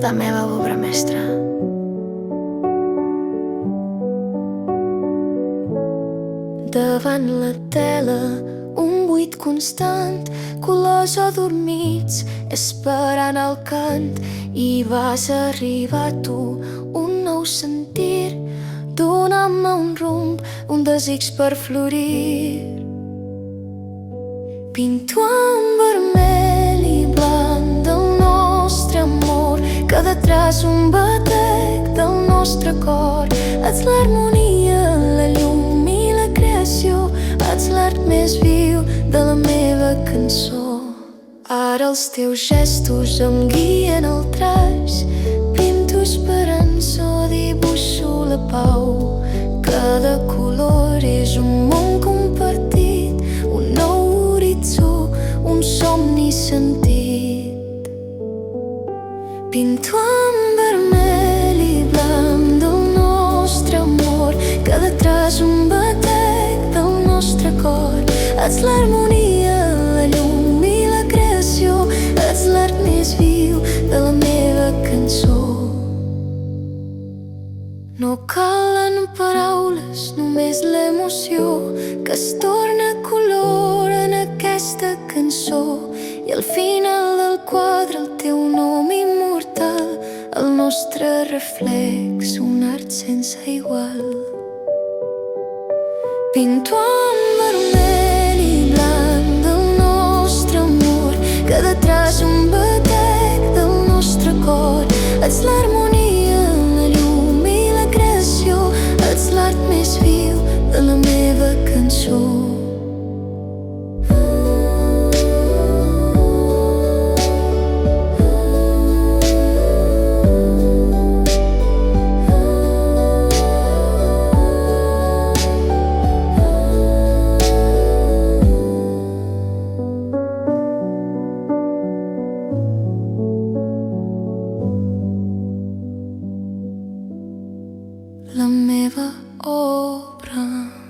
la meva obra mestra. Davant la tela, un buit constant, colors adormits, esperant el cant. I vas arribar tu, un nou sentir, donant-me un rumb, un desig per florir. Pinto en vermell i blanc del nostre amor, cada traç un batec del nostre cor. Ets l'harmonia, la llum i la creació, ets l'art més viu de la meva cançó. Ara els teus gestos em guien el traç, pinto esperança, dibuixo la pau. Cada color és un món compartit, un nou horitzó, un somni sentit. Pinto en vermell i blanc del nostre amor, cada traç un batec del nostre cor. Ets l'harmonia, la llum i la creació, ets l'art més viu de la meva cançó. No calen paraules, només l'emoció que es torna color en aquesta cançó. I al final del quadre el teu nom immortal, el nostre reflex, un art sense igual. Pinto en vermell i blanc del nostre amor, cada traç un batec del nostre cor. Ets l'harmonia, la llum i la creació, ets l'art més viu de la meva cançó. La meva obra.